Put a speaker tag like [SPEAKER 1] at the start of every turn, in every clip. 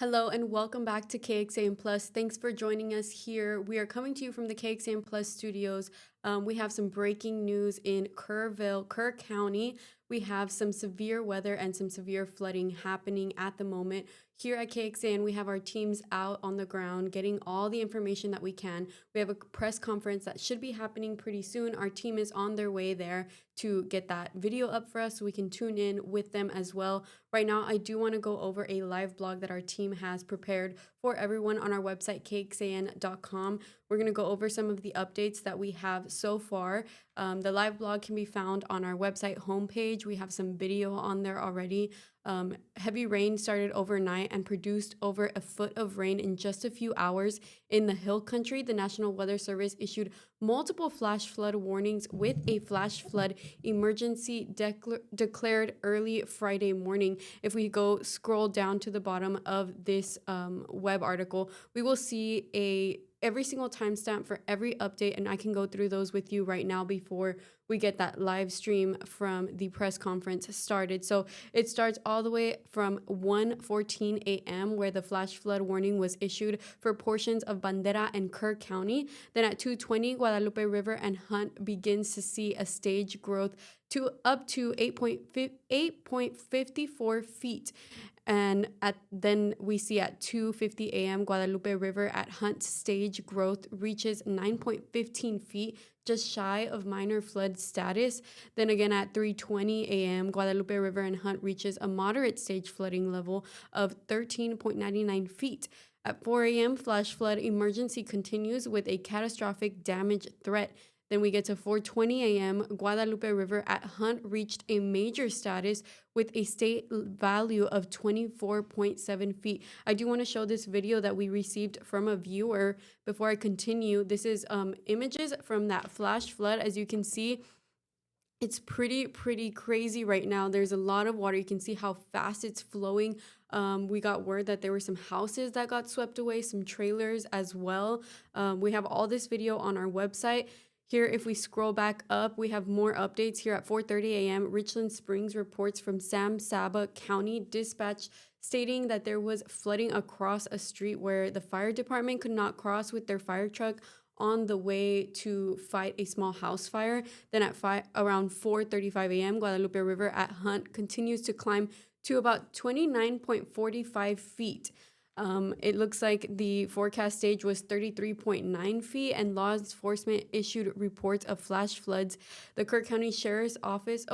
[SPEAKER 1] Hello and welcome back to KXAN Plus. Thanks for joining us here. We are coming to you from the KXAN Plus studios. We have some breaking news in Kerr County. We have some severe weather and some severe flooding happening at the moment. Here at KXAN, we have our teams out on the ground getting all the information that we can. We have a press conference that should be happening pretty soon. Our team is on their way there to get that video up for us so we can tune in with them as well. Right now, I do want to go over a live blog that our team has prepared for everyone on our website, kxan.com. We're going to go over some of the updates that we have so far. The live blog can be found on our website homepage. We have some video on there already. Heavy rain started overnight and produced over a foot of rain in just a few hours in the hill country. The National Weather Service issued multiple flash flood warnings with a flash flood emergency declared early Friday morning. If we go scroll down to the bottom of this web article, we will see every single timestamp for every update, and I can go through those with you right now before we get that live stream from the press conference started. So it starts all the way from 1:14 a.m. where the flash flood warning was issued for portions of Bandera and Kerr County. Then at 2:20, Guadalupe River and Hunt begins to see a stage growth to up to 8.54 feet. And then we see at 2:50 a.m. Guadalupe River at Hunt stage growth reaches 9.15 feet, just shy of minor flood status. Then again at 3:20 a.m. Guadalupe River and Hunt reaches a moderate stage flooding level of 13.99 feet. At 4 a.m. flash flood emergency continues with a catastrophic damage threat. Then we get to 4:20 a.m. Guadalupe River at Hunt reached a major status with a state value of 24.7 feet. I do want to show this video that we received from a viewer before I continue. This is images from that flash flood. As you can see, it's pretty crazy right now. There's a lot of water. You can see how fast it's flowing. We got word that there were some houses that got swept away, some trailers as well. We have all this video on our website. Here, if we scroll back up, we have more updates here at 4:30 a.m. Richland Springs reports from Sam Saba County Dispatch stating that there was flooding across a street where the fire department could not cross with their fire truck on the way to fight a small house fire. Then at around 4:35 a.m., Guadalupe River at Hunt continues to climb to about 29.45 feet. It looks like the forecast stage was 33.9 feet, and law enforcement issued reports of flash floods. The Kerr County Sheriff's Office,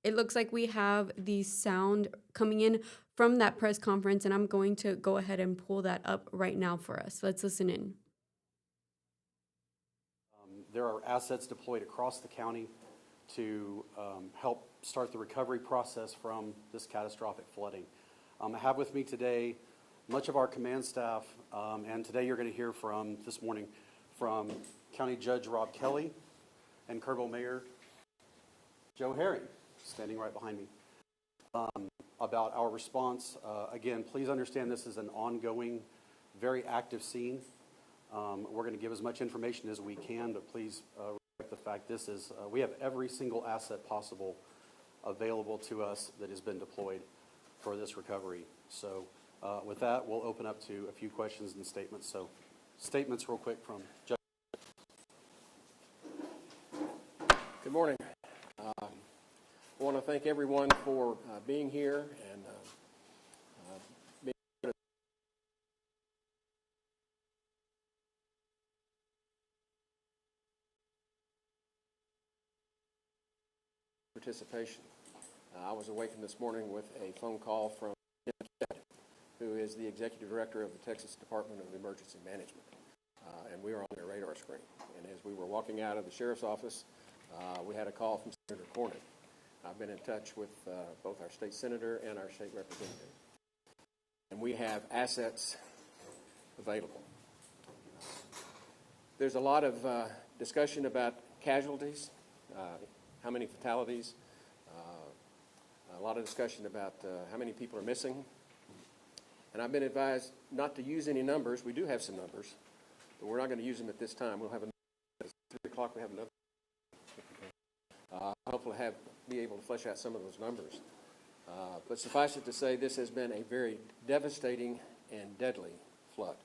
[SPEAKER 1] it looks like we have the sound coming in from that press conference, and I'm going to go ahead and pull that up right now for us. Let's listen in.
[SPEAKER 2] There are assets deployed across the county to help start the recovery process from this catastrophic flooding. I have with me today much of our command staff, and today you're going to hear this morning from County Judge Rob Kelly and Kerrville Mayor Joe Herring, standing right behind me, about our response. Again, please understand this is an ongoing, very active scene. We're going to give as much information as we can, but please respect the fact we have every single asset possible available to us that has been deployed for this recovery. So with that, we'll open up to a few questions and statements. So statements real quick from Judge.
[SPEAKER 3] Good morning. I want to thank everyone for being here and being participation. I was awakened this morning with a phone call from who is the Executive Director of the Texas Department of Emergency Management. And we were on their radar screen. And as we were walking out of the Sheriff's Office, we had a call from Senator Cornyn. I've been in touch with both our state senator and our state representative. And we have assets available. There's a lot of discussion about casualties, how many fatalities, a lot of discussion about how many people are missing. And I've been advised not to use any numbers. We do have some numbers, but we're not going to use them at this time. We'll have at 3 o'clock. We have another. Hopefully, be able to flesh out some of those numbers. But suffice it to say, this has been a very devastating and deadly flood.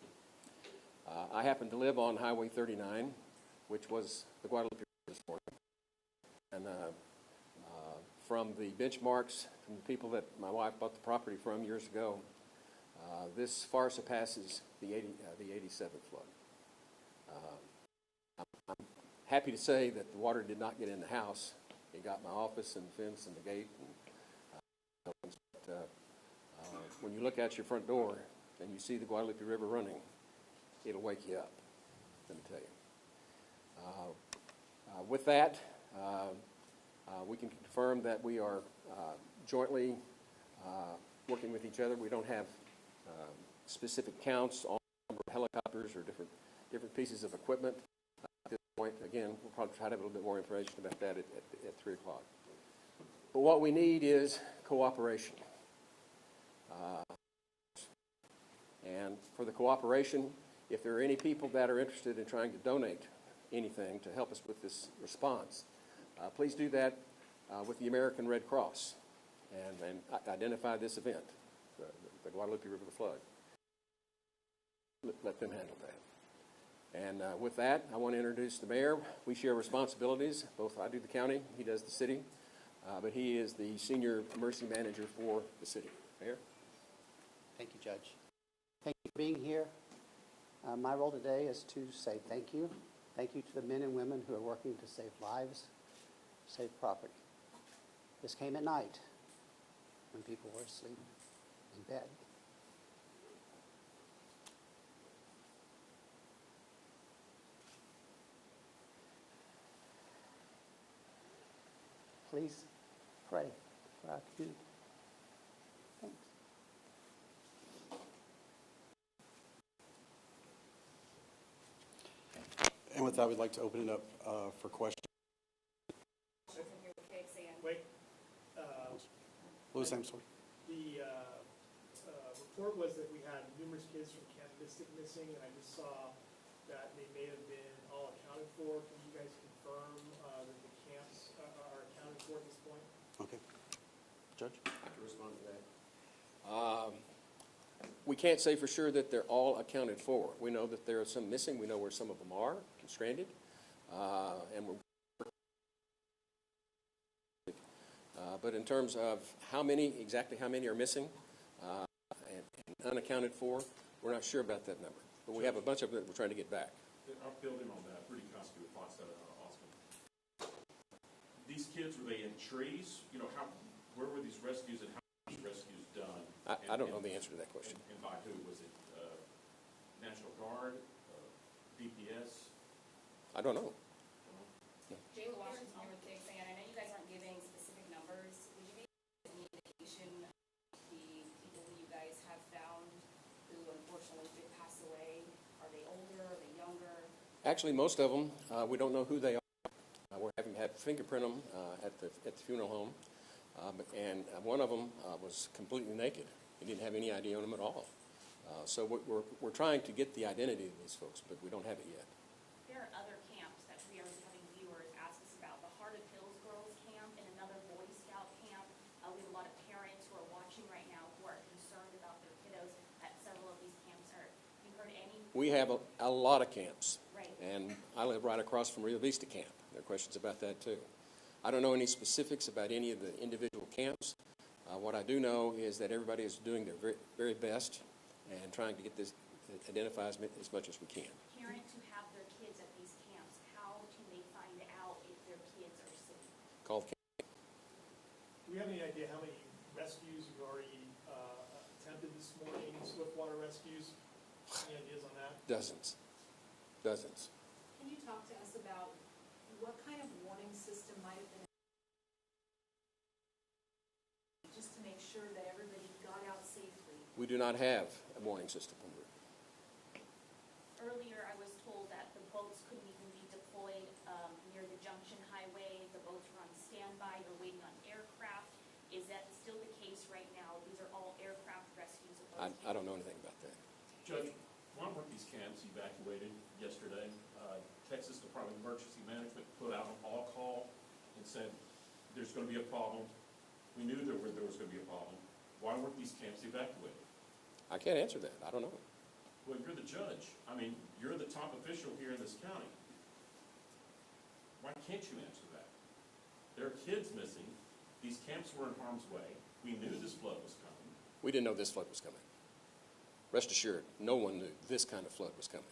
[SPEAKER 3] I happen to live on Highway 39, which was the Guadalupe River this morning. And from the benchmarks, from the people that my wife bought the property from years ago, this far surpasses the 87 flood. I'm happy to say that the water did not get in the house. It got my office and the fence and the gate. When you look out your front door and you see the Guadalupe River running, it'll wake you up, let me tell you. With that, we can confirm that we are jointly working with each other. We don't have specific counts on number of helicopters or different pieces of equipment at this point. Again, we'll probably try to have a little bit more information about that at 3 o'clock. But what we need is cooperation. And for the cooperation, if there are any people that are interested in trying to donate anything to help us with this response, please do that with the American Red Cross and identify this event, the Guadalupe River flood. Let them handle that. And with that, I want to introduce the mayor. We share responsibilities. Both I do the county, he does the city, but he is the senior emergency manager for the city. Mayor?
[SPEAKER 4] Thank you, Judge. Thank you for being here. My role today is to say thank you. Thank you to the men and women who are working to save lives, save property. This came at night when people were asleep in bed. Please pray for our community. Thanks.
[SPEAKER 2] And with that, we'd like to open it up for questions.
[SPEAKER 5] Wait.
[SPEAKER 2] What was that, sorry?
[SPEAKER 5] The report was that we had numerous kids from Camp Mystic missing, and I just saw that they may have been all accounted for. Can you guys confirm that the camps are accounted for at this point?
[SPEAKER 2] Okay. Judge?
[SPEAKER 3] I can respond to that. We can't say for sure that they're all accounted for. We know that there are some missing. We know where some of them are stranded, and we're. But in terms of exactly how many are missing and unaccounted for, we're not sure about that number. But we have a bunch of them that we're trying to get back.
[SPEAKER 6] I'll build in on that. Pretty constant response to Austin. These kids, were they in trees? You know, where were these rescues and how were these rescues done?
[SPEAKER 3] I don't know the answer to that question.
[SPEAKER 6] And by who? Was it National Guard, DPS?
[SPEAKER 3] I don't know.
[SPEAKER 7] Jayla Washington here with Big Fan. I know you guys aren't giving specific numbers. Would you be any indication of the people who you guys have found who unfortunately did pass away? Are they older? Are they younger?
[SPEAKER 3] Actually, most of them, we don't know who they are. We're having had fingerprint them at the funeral home. And one of them was completely naked. He didn't have any ID on him at all. So we're trying to get the identity of these folks, but we don't have it yet.
[SPEAKER 7] There are other camps that we are having viewers ask us about. The Heart of Hills Girls Camp and another Boy Scout camp. We have a lot of parents who are watching right now who are concerned about their kiddos at several of these camps. Have you heard any?
[SPEAKER 3] We have a lot of camps.
[SPEAKER 7] Right.
[SPEAKER 3] And I live right across from Rio Vista Camp. There are questions about that too. I don't know any specifics about any of the individual camps. What I do know is that everybody is doing their very, very best and trying to get this identified as much as we can.
[SPEAKER 7] Parents who have their kids at these camps, how can they find out if their kids are safe?
[SPEAKER 3] Call the camp.
[SPEAKER 5] Do we have any idea how many rescues you've already attempted this morning, swiftwater rescues? Any ideas on that?
[SPEAKER 3] Dozens. Dozens.
[SPEAKER 8] Can you talk to us about what kind of warning system might have been just to make sure that everybody got out safely?
[SPEAKER 3] We do not have a warning system.
[SPEAKER 7] Earlier, I was told that the boats couldn't even be deployed near the Junction Highway. The boats were on standby. They're waiting on aircraft. Is that still the case right now? These are all aircraft rescues.
[SPEAKER 3] I don't know anything about that.
[SPEAKER 6] Judge, why weren't these camps evacuated yesterday? Texas Department of Emergency Management put out an all call and said there's going to be a problem. We knew there was going to be a problem. Why weren't these camps evacuated?
[SPEAKER 3] I can't answer that. I don't know.
[SPEAKER 6] Well, you're the judge. I mean, you're the top official here in this county. Why can't you answer that? There are kids missing. These camps were in harm's way. We knew this flood was coming.
[SPEAKER 3] We didn't know this flood was coming. Rest assured, no one knew this kind of flood was coming.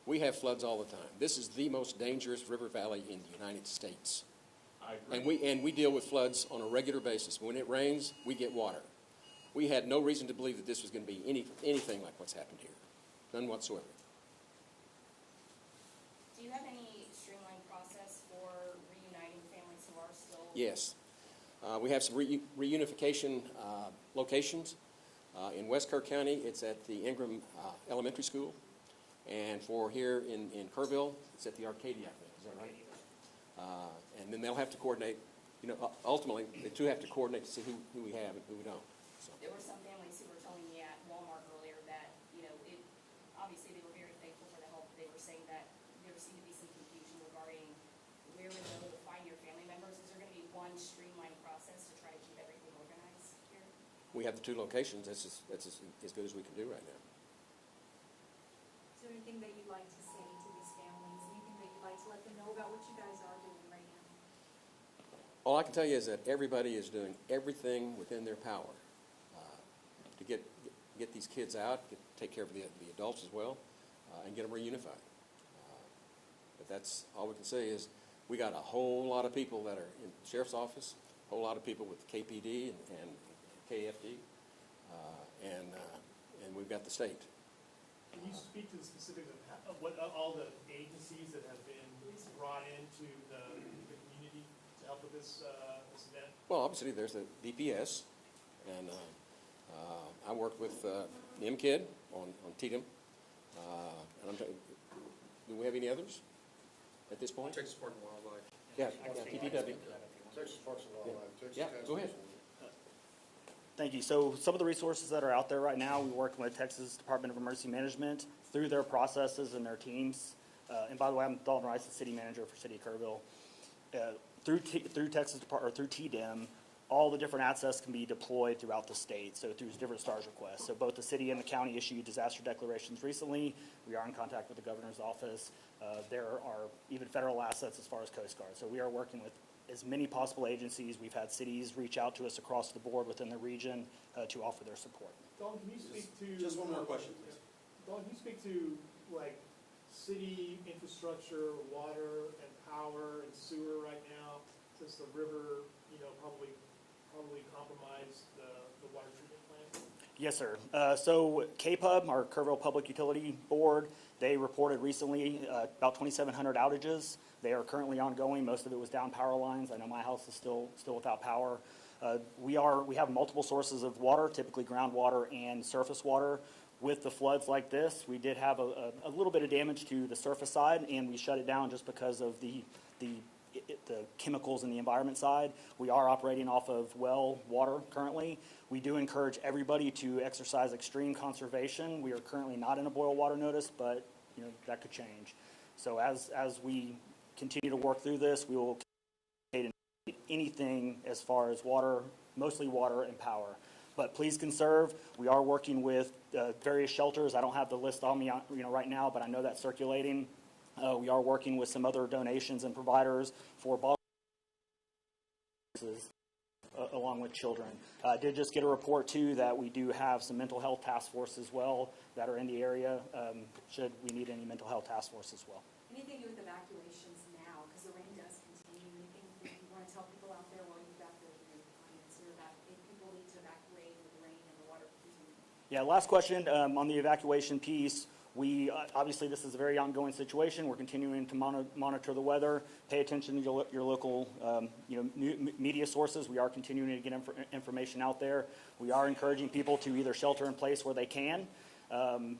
[SPEAKER 3] We have floods all the time. This is the most dangerous river valley in the United States.
[SPEAKER 6] I agree.
[SPEAKER 3] And we deal with floods on a regular basis. When it rains, we get water. We had no reason to believe that this was going to be anything like what's happened here. None whatsoever.
[SPEAKER 7] Do you have any streamlined process for reuniting families who are still?
[SPEAKER 3] Yes. We have some reunification locations. In West Kerr County, it's at the Ingram Elementary School. And for here in Kerrville, it's at the Arcadia, I think. Is that right? And then they'll have to coordinate. You know, ultimately, the two have to coordinate to see who we have and who we don't. So.
[SPEAKER 7] There were some families who were telling me at Walmart earlier that, obviously they were very thankful for the help. They were saying that there seemed to be some confusion regarding where we go to find your family members. Is there going to be one streamlined process to try to keep everything organized here?
[SPEAKER 3] We have the two locations. That's as good as we can do right now.
[SPEAKER 8] Is there anything that you'd like to say to these families? Anything that you'd like to let them know about what you guys are doing right now?
[SPEAKER 3] All I can tell you is that everybody is doing everything within their power to get these kids out, take care of the adults as well, and get them reunified. But that's all we can say is we got a whole lot of people that are in the sheriff's office, a whole lot of people with KPD and KFD, and we've got the state.
[SPEAKER 5] Can you speak to the specifics of what all the agencies that have been brought into the community to help with this event?
[SPEAKER 3] Well, obviously there's the DPS, and I worked with the MKID on TDM. And do we have any others at this point?
[SPEAKER 9] Texas Park and Wildlife.
[SPEAKER 3] Yeah, TPW.
[SPEAKER 9] Texas Parks and Wildlife. Texas
[SPEAKER 3] Yeah,
[SPEAKER 9] Task
[SPEAKER 3] go ahead.
[SPEAKER 9] Force.
[SPEAKER 10] Thank you. So some of the resources that are out there right now, we work with Texas Department of Emergency Management through their processes and their teams. And by the way, I'm Dalton Rice, the city manager for City of Kerrville. Through Texas Department or through TDM, all the different assets can be deployed throughout the state. So through different STARS requests. So both the city and the county issued disaster declarations recently. We are in contact with the governor's office. There are even federal assets as far as Coast Guard. So we are working with as many possible agencies. We've had cities reach out to us across the board within the region to offer their support.
[SPEAKER 5] Dawn, can you speak to?
[SPEAKER 2] Just one more question, please.
[SPEAKER 5] Dawn, can you speak to, like, city infrastructure, water and power and sewer right now, since the river, probably compromised the water treatment plant?
[SPEAKER 10] Yes, sir. So KPUB, our Kerrville Public Utility Board, they reported recently about 2,700 outages. They are currently ongoing. Most of it was down power lines. I know my house is still without power. We have multiple sources of water, typically groundwater and surface water. With the floods like this, we did have a little bit of damage to the surface side, and we shut it down just because of the chemicals in the environment side. We are operating off of well water currently. We do encourage everybody to exercise extreme conservation. We are currently not in a boil water notice, but that could change. So as we continue to work through this, we will anything as far as water, mostly water and power. But please conserve. We are working with various shelters. I don't have the list on me right now, but I know that's circulating. We are working with some other donations and providers for bottle along with children. I did just get a report too that we do have some mental health task force as well that are in the area. Should we need any mental health task force as well?
[SPEAKER 8] Anything to do with evacuations now, because the rain does continue. Anything that you want to tell people out there while you've got the answer that if people need to evacuate with the rain and the water continuing?
[SPEAKER 10] Yeah, last question on the evacuation piece. We obviously this is a very ongoing situation. We're continuing to monitor the weather. Pay attention to your local media sources. We are continuing to get information out there. We are encouraging people to either shelter in place where they can.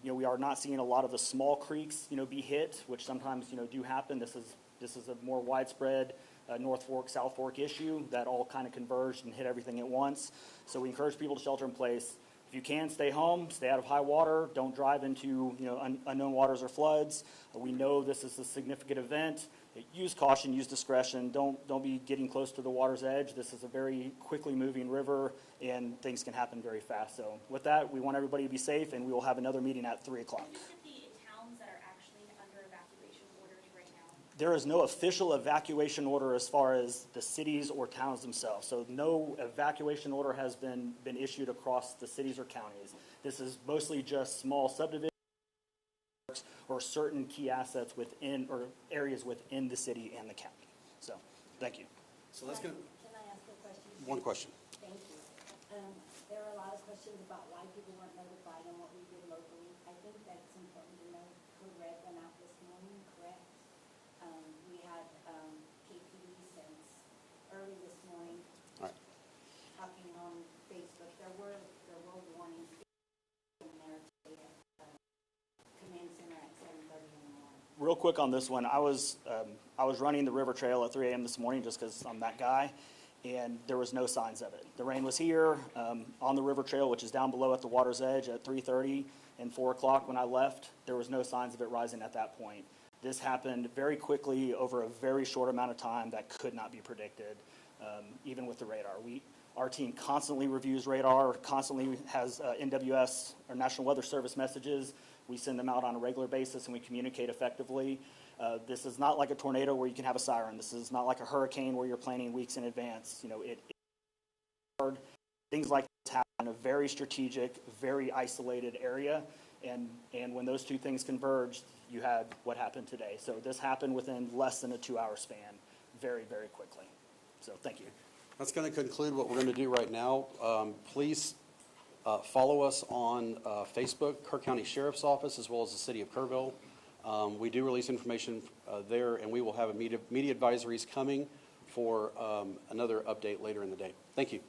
[SPEAKER 10] We are not seeing a lot of the small creeks be hit, which sometimes do happen. This is a more widespread North Fork, South Fork issue that all kind of converged and hit everything at once. So we encourage people to shelter in place. If you can, stay home, stay out of high water, don't drive into, unknown waters or floods. We know this is a significant event. Use caution, use discretion. Don't be getting close to the water's edge. This is a very quickly moving river, and things can happen very fast. So with that, we want everybody to be safe, and we will have another meeting at 3 o'clock.
[SPEAKER 7] Is it the towns that are actually under evacuation orders right now?
[SPEAKER 10] There is no official evacuation order as far as the cities or towns themselves. So no evacuation order has been issued across the cities or counties. This is mostly just small subdivisions or certain key assets within, or areas within the city and the county. So, thank you.
[SPEAKER 2] So that's going to,
[SPEAKER 11] Can I ask a question?
[SPEAKER 2] one question.
[SPEAKER 11] Thank you. There are a lot of questions about why people weren't notified and what we did locally. I think that's important to know. Code Red went out this morning, correct? We had KPD since early this morning
[SPEAKER 2] All right.
[SPEAKER 11] talking on Facebook. There were warnings in there today at Command Center at 7:30 in the morning.
[SPEAKER 10] Real quick on this one, I was running the river trail at 3 a.m. this morning just because I'm that guy, and there was no signs of it. The rain was here on the river trail, which is down below at the water's edge at 3:30 and 4 o'clock when I left. There was no signs of it rising at that point. This happened very quickly over a very short amount of time that could not be predicted, even with the radar. Our team constantly reviews radar, constantly has NWS, or National Weather Service messages. We send them out on a regular basis, and we communicate effectively. This is not like a tornado where you can have a siren. This is not like a hurricane where you're planning weeks in advance. Things like this happen in a very strategic, very isolated area, and when those two things converged, you had what happened today. So this happened within less than a 2-hour span, very, very quickly. So thank you.
[SPEAKER 2] That's going to conclude what we're going to do right now. Please follow us on Facebook, Kerr County Sheriff's Office, as well as the City of Kerrville. We do release information there, and we will have media advisories coming for another update later in the day. Thank you.